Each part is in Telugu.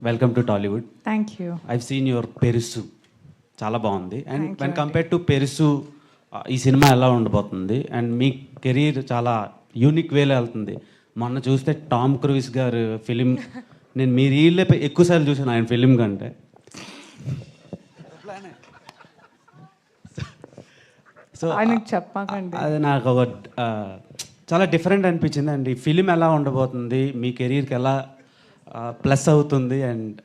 Welcome to Tollywood. Thank you. I've seen your Perusu, చాలా బాగుంది. అండ్ Thank you వెన్ అండి. కంపేర్ టు పెరుసు ఈ సినిమా ఎలా ఉండబోతుంది? అండ్ మీ కెరీర్ చాలా యూనిక్ వేలో వెళ్తుంది. మొన్న చూస్తే టామ్ క్రూయిస్ గారు ఫిలిం, నేను మీ రీల్లే ఎక్కువసార్లు చూసాను ఆయన ఫిలిం కంటే. సో ఆయనకు చెప్పకండి. అది నాకు ఒక చాలా డిఫరెంట్ అనిపించింది. అండ్ ఈ ఫిలిం ఎలా ఉండబోతుంది, మీ కెరీర్కి ఎలా ప్లస్ అవుతుంది? అండ్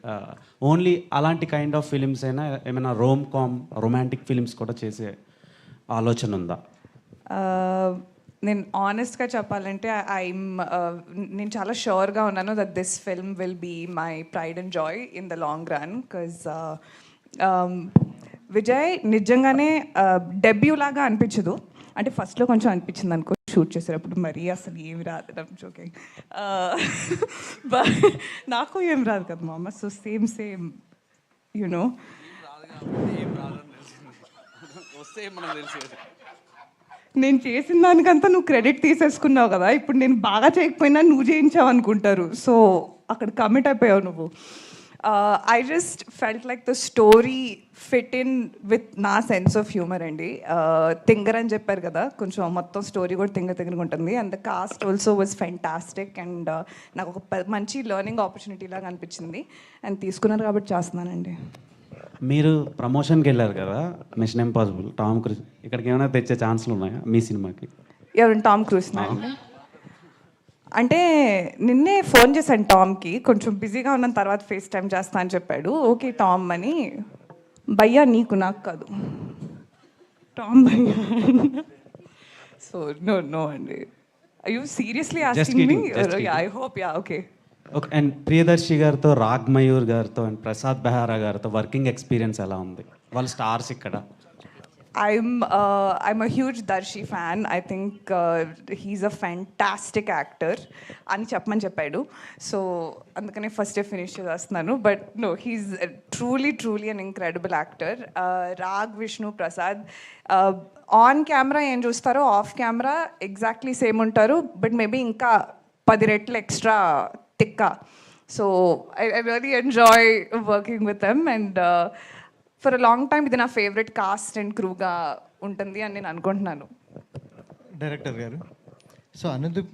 ఓన్లీ అలాంటి కైండ్ ఆఫ్ ఫిలిమ్స్ అయినా ఏమైనా రొమాంటిక్ ఫిలిమ్స్ కూడా చేసే ఆలోచన ఉందా? నేను ఆనెస్ట్గా చెప్పాలంటే నేను చాలా షూర్గా ఉన్నాను that this film will be my pride and joy in the long run. Because Vijay నిజంగానే డెబ్యూ లాగా అనిపించదు. అంటే ఫస్ట్లో కొంచెం అనిపించింది అనుకో షూట్ చేసేటప్పుడు, మరీ అసలు ఏమి రాదు జోకింగ్, బట్ నాకు ఏం రాదు కదా మా అమ్మ. సో సేమ్ యునో నేను చేసిన దానికంతా నువ్వు క్రెడిట్ తీసేసుకున్నావు కదా. ఇప్పుడు నేను బాగా చేయకపోయినా నువ్వు చేయించావు అనుకుంటారు. సో అక్కడ కమిట్ అయిపోయావు నువ్వు. I just felt like the story fit in with నా సెన్స్ ఆఫ్ హ్యూమర్ అండి. తింగర్ అని చెప్పారు కదా, కొంచెం మొత్తం స్టోరీ కూడా తింగరగా ఉంటుంది. And the cost also was fantastic. And నాకు ఒక మంచి లెర్నింగ్ ఆపర్చునిటీ లాగా అనిపించింది. అండ్ తీసుకున్నారు కాబట్టి చేస్తున్నానండి. మీరు ప్రమోషన్కి వెళ్ళారు కదా, మిషన్ ఇంపాసిబుల్ టామ్ క్రూజ్, ఇక్కడికి ఏమైనా తెచ్చే ఛాన్సులు ఉన్నాయా మీ సినిమాకి? ఎవరు? టామ్ క్రూజ్ అండి. అంటే నిన్నే ఫోన్ చేశాను టామ్కి, కొంచెం బిజీగా ఉన్న తర్వాత ఫేస్ టైం చేస్తా అని చెప్పాడు. ఓకే టామ్ అని. భయ్యా నీకు, నాకు కాదు, టామ్ భయ్యా. సో నో అండి. You seriously asking me? I hope yeah okay. Okay. And Priyadarshi గారితో, రాగ్ మయూర్ గారితో అండ్ ప్రసాద్ బెహారా గారితో వర్కింగ్ ఎక్స్పీరియన్స్ ఎలా ఉంది? వాళ్ళు స్టార్స్ ఇక్కడ. I'm a huge Darshi fan. I think he's a fantastic actor అని చెప్పమని చెప్పాడు. సో అందుకనే ఫస్ట్ ఫినిష్ చేస్తున్నాను. But no, he's truly an incredible actor. Raag, Vishnu, Prasad on camera ఏం చూస్తారో ఆఫ్ కెమెరా ఎగ్జాక్ట్లీ సేమ్ ఉంటారు. బట్ మేబీ ఇంకా 10 రెట్లు ఎక్స్ట్రా తిక్క. So I really enjoy working with them. And for a long time ఇది నా ఫేవరెట్ కాస్ట్ అండ్ క్రూగా ఉంటుంది అని నేను అనుకుంటున్నాను. డైరెక్టర్ గారు, సో అనుదీప్